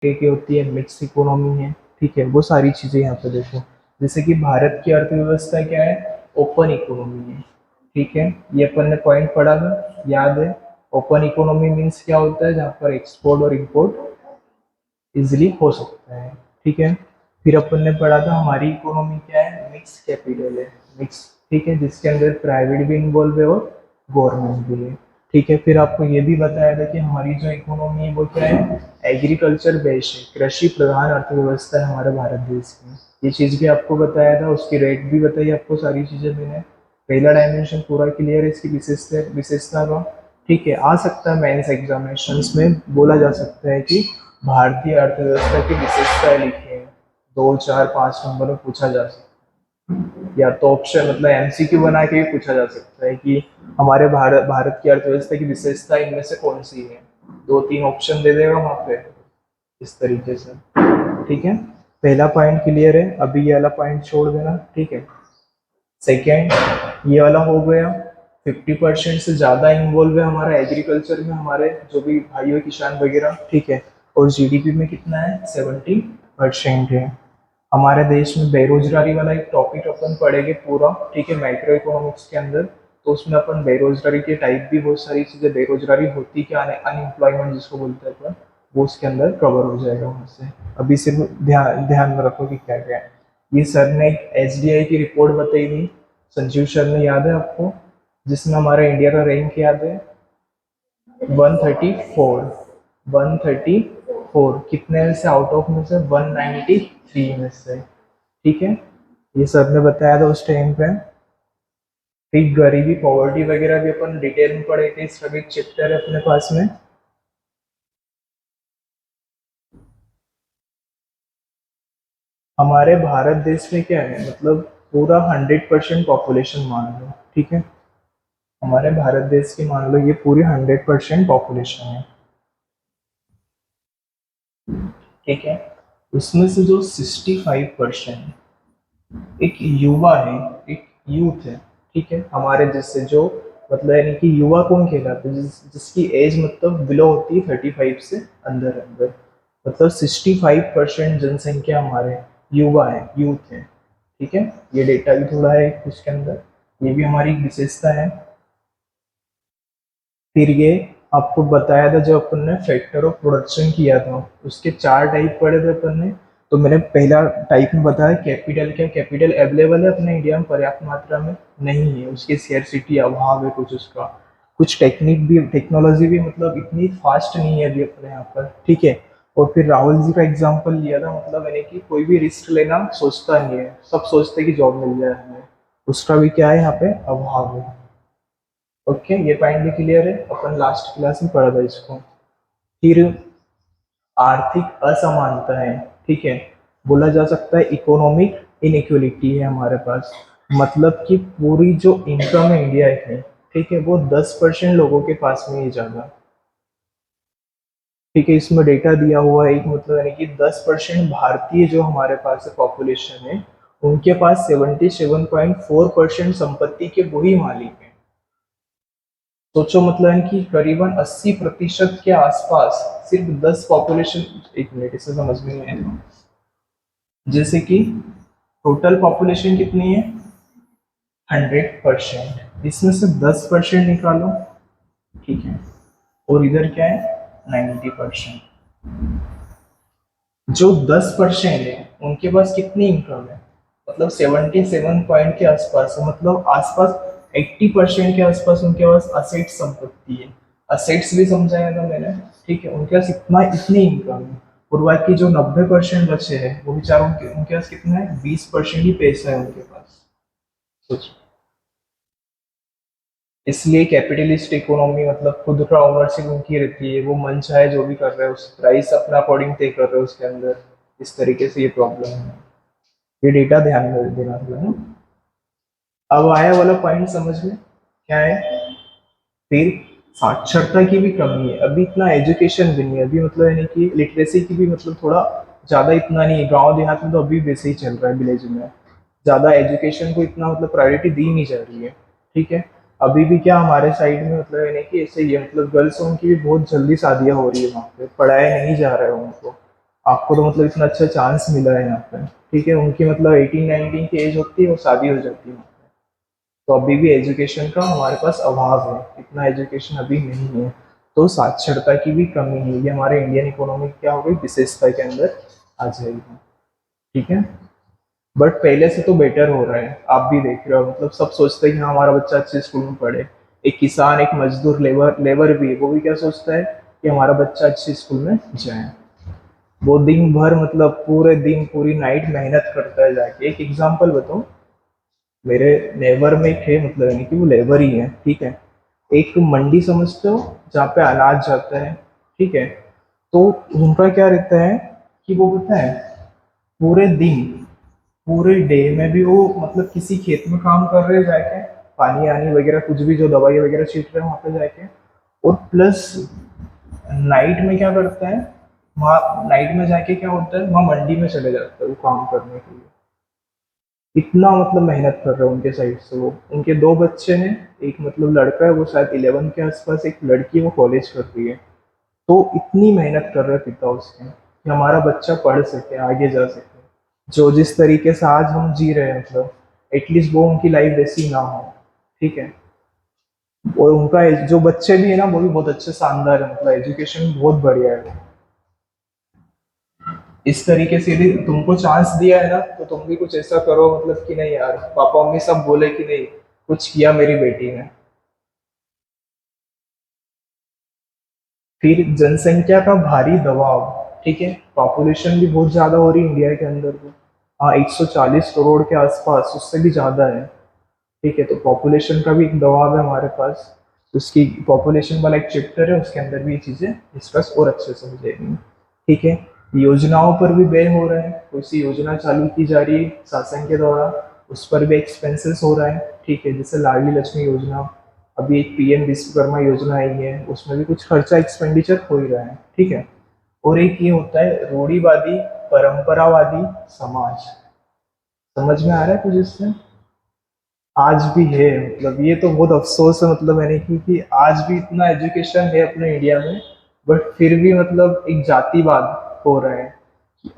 की होती है, मिक्स इकोनॉमी है, ठीक है, वो सारी चीज़ें यहाँ पे देखो। जैसे कि भारत की अर्थव्यवस्था क्या है, ओपन इकोनॉमी है, ठीक है, ये अपन ने पॉइंट पढ़ा था, याद है। ओपन इकोनॉमी मीन्स क्या होता है, जहाँ पर एक्सपोर्ट और इम्पोर्ट इजिली हो सकता है, ठीक है। फिर अपन ने पढ़ा था हमारी इकोनॉमी क्या है, मिक्स कैपिटल है, मिक्स, ठीक है, जिसके अंदर प्राइवेट भी इन्वॉल्व है और गवर्नमेंट भी है, ठीक है। फिर आपको ये भी बताया था कि हमारी जो इकोनॉमी है वो क्या है, एग्रीकल्चर बेस्ड है, कृषि प्रधान अर्थव्यवस्था है हमारे भारत देश की। ये चीज़ भी आपको बताया था, उसकी रेट भी बताई आपको, सारी चीज़ें मैंने। पहला डायमेंशन पूरा क्लियर है, इसकी विशेषता विशेषता का, ठीक है। आ सकता है मेंस एग्जामिनेशंस में, बोला जा सकता है कि भारतीय अर्थव्यवस्था की विशेषताएं लिखी हैं, 2 4 5 नंबर में पूछा जा सकता है, या तो ऑप्शन मतलब एमसीक्यू बना के भी पूछा जा सकता है कि हमारे भारत की अर्थव्यवस्था की विशेषता इनमें से कौन सी है। 2 3 ऑप्शन दे देगा वहां पे, इस तरीके से, ठीक है। पहला पॉइंट क्लियर है, अभी ये वाला पॉइंट छोड़ देना, ठीक है। सेकेंड, ये वाला हो गया, 50% से ज़्यादा इन्वॉल्व है हमारा एग्रीकल्चर में, हमारे जो भी भाई हो किसान वगैरह, ठीक है। और जीडीपी में कितना है, 70% है। हमारे देश में बेरोजगारी वाला एक टॉपिक अपन पढ़ेंगे पूरा, ठीक है, माइक्रो इकोनॉमिक्स के अंदर। तो उसमें अपन बेरोजगारी के टाइप भी बहुत सारी चीज़ें, बेरोजगारी होती क्या, अनएम्प्लॉयमेंट जिसको बोलते हैं अपन, वो उसके अंदर कवर हो जाएगा वहाँ से। अभी सिर्फ ध्यान ध्यान में रखो कि क्या क्या है। ये सर ने एक एसडीआई की रिपोर्ट बताई थी, संजीव सर ने, याद है आपको, जिसमें हमारा इंडिया का रैंक याद है, 134, 134 कितने में से, आउट ऑफ में से 193 में से, ठीक है। ये सर ने बताया था उस टाइम पे। फिर गरीबी पॉवर्टी वगैरह भी अपन डिटेल में पढ़े थे, इसका भी एक चैप्टर है अपने पास में। हमारे भारत देश में क्या है, मतलब पूरा 100% पॉपुलेशन मान लो, ठीक है। हमारे भारत देश की मान लो ये पूरी 100% पॉपुलेशन है, ठीक है। उसमें से जो 65% एक युवा है, एक यूथ है, ठीक है, हमारे जैसे जो, मतलब यानी कि युवा कौन कहलाते हैं, जिसकी एज मतलब बिलो होती है 35 से अंदर अंदर, मतलब 65% जनसंख्या हमारे युवा है, यूथ है, ठीक है। ये डेटा भी थोड़ा है उसके अंदर, ये भी हमारी एक विशेषता है। फिर ये आपको बताया था, जब अपन ने फैक्टर ऑफ प्रोडक्शन किया था, उसके 4 टाइप पढ़े थे अपन ने। तो मैंने पहला टाइप में बताया, कैपिटल, क्या कैपिटल अवेलेबल है अपने इंडिया में पर्याप्त मात्रा में, नहीं है, उसकी स्कैरसिटी, अभाव है कुछ उसका, कुछ टेक्निक भी, टेक्नोलॉजी भी मतलब इतनी फास्ट नहीं है अभी अपने यहाँ पर, ठीक है। और फिर राहुल जी का एग्जाम्पल लिया था, मतलब यानी कि कोई भी रिस्क लेना सोचता नहीं है, सब सोचते हैं कि जॉब मिल जाए हमें, उसका भी क्या है यहाँ पे, अभाव है। ओके, ये पॉइंट भी क्लियर है, अपन लास्ट क्लास में पढ़ा था इसको। फिर आर्थिक असमानता है, ठीक है, बोला जा सकता है इकोनॉमिक इनइक्वलिटी है हमारे पास, मतलब कि पूरी जो इनकम है इंडिया की, ठीक है, वो 10% लोगों के पास में ही ज्यादा, ठीक है। इसमें डेटा दिया हुआ है एक, मतलब यानी कि 10% भारतीय जो हमारे पास पॉपुलेशन है, उनके पास 77.4% संपत्ति के वही मालिक है। सोचो, मतलब है कि करीबन 80% के आसपास सिर्फ 10 पॉपुलेशन, एक मिनट इसे समझ में नहीं आया, जैसे कि टोटल पॉपुलेशन कितनी है, 100%, इसमें से 10% निकालो, ठीक है, और इधर क्या है, 90%। जो 10% है उनके पास कितनी इनकम है, मतलब 77 पॉइंट के आसपास है, मतलब आसपास 80% के आसपास उनके पास असेट संपत्ति है। असेट्स भी समझाया था मैंने, ठीक है, उनके पास इतना, इतनी इनकम है। और बाकी जो 90% बचे हैं वो बेचारों उनके उनके पास कितना है, 20% ही पैसा है उनके पास, सोचिए। इसलिए कैपिटलिस्ट इकोनॉमी मतलब खुद का ओनरशिप उनकी रहती है, वो मन चाहे जो भी कर रहे हैं, उस प्राइस अपना अकॉर्डिंग तय कर रहे हैं उसके अंदर, इस तरीके से ये प्रॉब्लम है। ये डेटा ध्यान में देना होगा ना। अब आया वाला पॉइंट समझ में, क्या है, फिर साक्षरता की भी कमी है, अभी इतना एजुकेशन भी नहीं है अभी, मतलब यानी कि लिटरेसी की भी मतलब थोड़ा ज़्यादा इतना नहीं है, गांव देहात में तो अभी वैसे ही चल रहा है, विलेज में ज़्यादा एजुकेशन को इतना मतलब प्रायोरिटी दी नहीं जा रही है, ठीक है। अभी भी क्या हमारे साइड में मतलब यानी कि ऐसे ही है, मतलब गर्ल्स उनकी भी बहुत जल्दी शादियां हो रही है, वहाँ पे पढ़ाया नहीं जा रहा है उनको, आपको तो मतलब इतना अच्छा चांस मिला है यहाँ पे, ठीक है। उनकी मतलब 18-19 की एज होती है, वो शादी हो जाती है। तो अभी भी एजुकेशन का हमारे पास अभाव है, इतना एजुकेशन अभी नहीं है। तो साक्षरता की भी कमी है, ये हमारे इंडियन इकोनॉमी क्या हो गई, विशेषता के अंदर आ जाएगी, ठीक है। बट पहले से तो बेटर हो रहा है, आप भी देख रहे हो, मतलब सब सोचते हैं कि हाँ हमारा बच्चा अच्छे स्कूल में पढ़े। एक किसान, एक मजदूर, लेबर लेबर भी, वो भी क्या सोचता है कि हमारा बच्चा अच्छे स्कूल में जाए। वो दिन भर मतलब पूरे दिन पूरी नाइट मेहनत करता है जाके। एक एग्जांपल बताऊं, मेरे नेबर में एक है, मतलब यानी कि वो लेबर ही है, ठीक है। एक मंडी समझते हो, जहाँ पे अनाज जाता है, ठीक है। तो उनका क्या रहता है कि वो पता है, पूरे दिन, पूरे डे में भी वो मतलब किसी खेत में काम कर रहे हैं जाके, पानी आनी वगैरह कुछ भी जो दवाई वगैरह छीट रहे हैं वहाँ पे जाके। और प्लस नाइट में क्या करता है, वहाँ नाइट में जाके क्या होता है, वहाँ मंडी में चले जाता है वो काम करने के लिए। इतना मतलब मेहनत कर रहे हैं उनके साइड से वो। उनके दो बच्चे हैं, एक मतलब लड़का है वो शायद 11 के आसपास, एक लड़की वो कॉलेज कर रही है। तो इतनी मेहनत कर रहे पिता उसके कि हमारा बच्चा पढ़ सके, आगे जा सके। जो जिस तरीके से आज हम जी रहे हैं, मतलब एटलीस्ट वो उनकी लाइफ वैसी ना हो, ठीक है। और उनका जो बच्चे भी है ना, वो भी बहुत अच्छे शानदार है, मतलब एजुकेशन बहुत बढ़िया है। इस तरीके से यदि तुमको चांस दिया है ना, तो तुम भी कुछ ऐसा करो, मतलब कि नहीं यार, पापा मम्मी सब बोले कि नहीं, कुछ किया मेरी बेटी ने। फिर जनसंख्या का भारी दबाव, ठीक है। पॉपुलेशन भी बहुत ज्यादा हो रही है इंडिया के अंदर तो। हाँ, 140 करोड़ के आसपास, उससे भी ज्यादा है, ठीक है। तो पॉपुलेशन का भी एक दबाव है हमारे पास। उसकी पॉपुलेशन वाला एक चैप्टर है, उसके अंदर भी ये चीजें डिस्कस और अच्छे से हो जाएंगी, ठीक है। योजनाओं पर भी व्यय हो रहा है, कोई सी योजना चालू की जा रही है शासन के द्वारा, उस पर भी एक्सपेंसेस हो रहा है, ठीक है। जैसे लाडली लक्ष्मी योजना, अभी एक पीएम विश्वकर्मा योजना आई है, उसमें भी कुछ खर्चा एक्सपेंडिचर हो ही रहा है, ठीक है। और एक ये होता है रूढ़िवादी परंपरावादी समाज, समझ में आ रहा है कुछ इससे? आज भी है, मतलब ये तो बहुत अफसोस है, मतलब मैंने कि आज भी इतना एजुकेशन है अपने इंडिया में, बट फिर भी मतलब एक जातिवाद हो रहा है।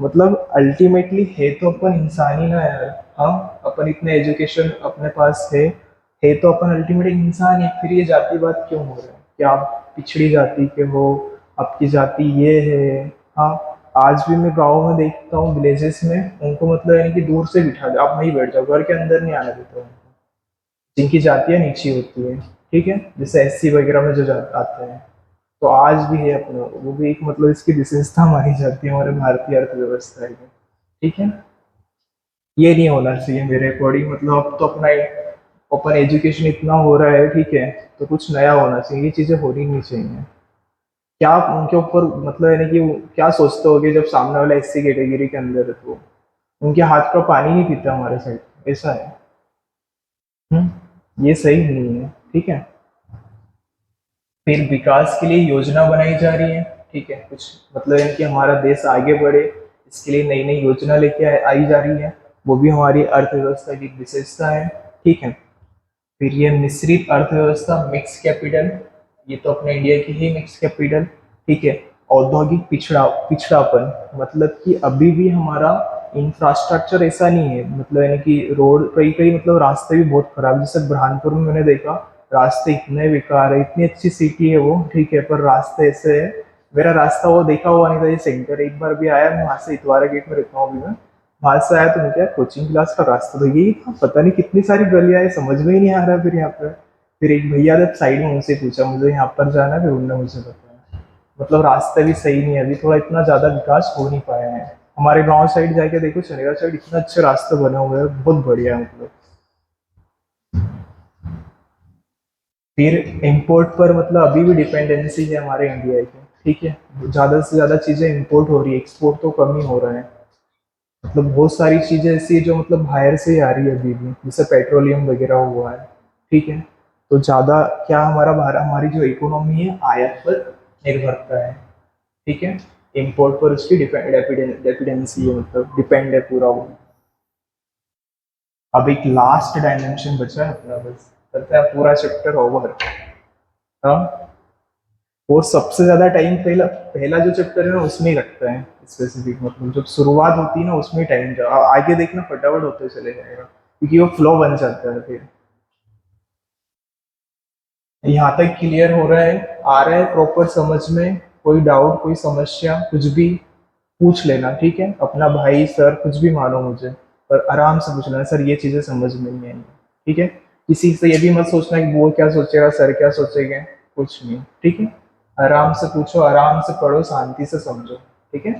मतलब अल्टीमेटली है तो अपन इंसान ही ना यार। हम अपन इतने एजुकेशन अपने पास है तो अपन अल्टीमेट इंसान है, फिर ये जातिवाद क्यों हो रहा है कि आप पिछड़ी जाति के हो, आपकी जाति ये है। हाँ, आज भी मैं गाँव में देखता हूँ, विलेजेस में उनको मतलब यानी कि दूर से बिठा दे, आप वहीं बैठ जाओ, घर के अंदर नहीं आने देते उनको, जिनकी जातियाँ नीची होती है, ठीक है। जैसे एससी वगैरह में जो आते हैं। तो आज भी है अपना, वो भी एक मतलब इसकी विशेषता मानी जाती है हमारे भारतीय अर्थव्यवस्था की, ठीक है। ये नहीं होना चाहिए मेरे अकॉर्डिंग, मतलब अब तो अपना ओपन एजुकेशन इतना हो रहा है, ठीक है। तो कुछ नया होना चाहिए, ये चीजें होनी नहीं चाहिए। क्या आप उनके ऊपर मतलब यानी कि क्या सोचते हो कि जब सामने वाला एससी कैटेगरी के अंदर है, तो उनके हाथ का पानी नहीं पीता हमारे साइड, ऐसा है। ये सही नहीं है, ठीक है। फिर विकास के लिए योजना बनाई जा रही है, ठीक है। कुछ मतलब है कि हमारा देश आगे बढ़े, इसके लिए नई नई योजना लेके आई जा रही है। वो भी हमारी अर्थव्यवस्था की एक विशेषता है, ठीक है। फिर ये मिश्रित अर्थव्यवस्था, मिक्स कैपिटल, ये तो अपने इंडिया की ही मिक्स कैपिटल, ठीक है। औद्योगिक पिछड़ापन, मतलब कि अभी भी हमारा इंफ्रास्ट्रक्चर ऐसा नहीं है, मतलब यानी कि रोड, कई कई मतलब रास्ते भी बहुत खराब है। जैसे बुरहानपुर में मैंने देखा, रास्ते इतने बेकार है, इतनी अच्छी सिटी है वो, ठीक है, पर रास्ते ऐसे है। मेरा रास्ता वो देखा हुआ नहीं था, ये सेंटर एक बार भी आया, मैं वहां से इतवारा गेट में रहता हूँ अभी मैं, वहां से आया तो मुझे कोचिंग क्लास का रास्ता तो यही था, पता नहीं कितनी सारी गलियां है, समझ में ही नहीं आ रहा फिर यहाँ पे। फिर एक भैया ने साइड में उनसे पूछा मुझे यहाँ पर जाना है, फिर उन्होंने मुझे बताया। मतलब रास्ते भी सही नहीं है, अभी थोड़ा इतना ज्यादा विकास हो नहीं पाया है। हमारे गांव साइड जाके देखो, चलेगा साइड इतना अच्छे रास्ते बने हुए हैं, बहुत बढ़िया है मतलब। फिर इम्पोर्ट पर मतलब अभी भी डिपेंडेंसी है हमारे इंडिया की, ठीक है। ज्यादा से ज्यादा चीजें इम्पोर्ट हो रही है, एक्सपोर्ट तो कम ही हो रहा है। मतलब बहुत सारी चीजें ऐसी है जो मतलब बाहर से ही आ रही है अभी भी, जैसे पेट्रोलियम वगैरह हुआ है, ठीक है। तो ज्यादा क्या हमारा भारत, हमारी जो इकोनॉमी है आयात पर निर्भरता है, ठीक है। इम्पोर्ट पर उसकी डिपेंडेंसी है, मतलब डिपेंड है पूरा वो। अब एक लास्ट डायमेंशन बचा है अपना, बस करते हैं पूरा चैप्टर ओवर। हाँ, और सबसे ज्यादा टाइम पहला पहला जो चैप्टर है ना उसमें ही लगता है स्पेसिफिक, मतलब जब शुरुआत होती है ना उसमें टाइम जा आगे देखना फटाफट होते चले जाएगा क्योंकि वो फ्लो बन जाता है फिर। यहाँ तक क्लियर हो रहा है, आ रहा है प्रॉपर समझ में? कोई डाउट, कोई समस्या, कुछ भी पूछ लेना, ठीक है? अपना भाई सर कुछ भी मानो मुझे, पर आराम से पूछ लेना, सर ये चीजें समझ में नहीं आई, ठीक है? किसी से ये भी मत सोचना कि वो क्या सोचेगा, सर क्या सोचेंगे, कुछ नहीं, ठीक है? आराम से पूछो, आराम से पढ़ो, शांति से समझो, ठीक है?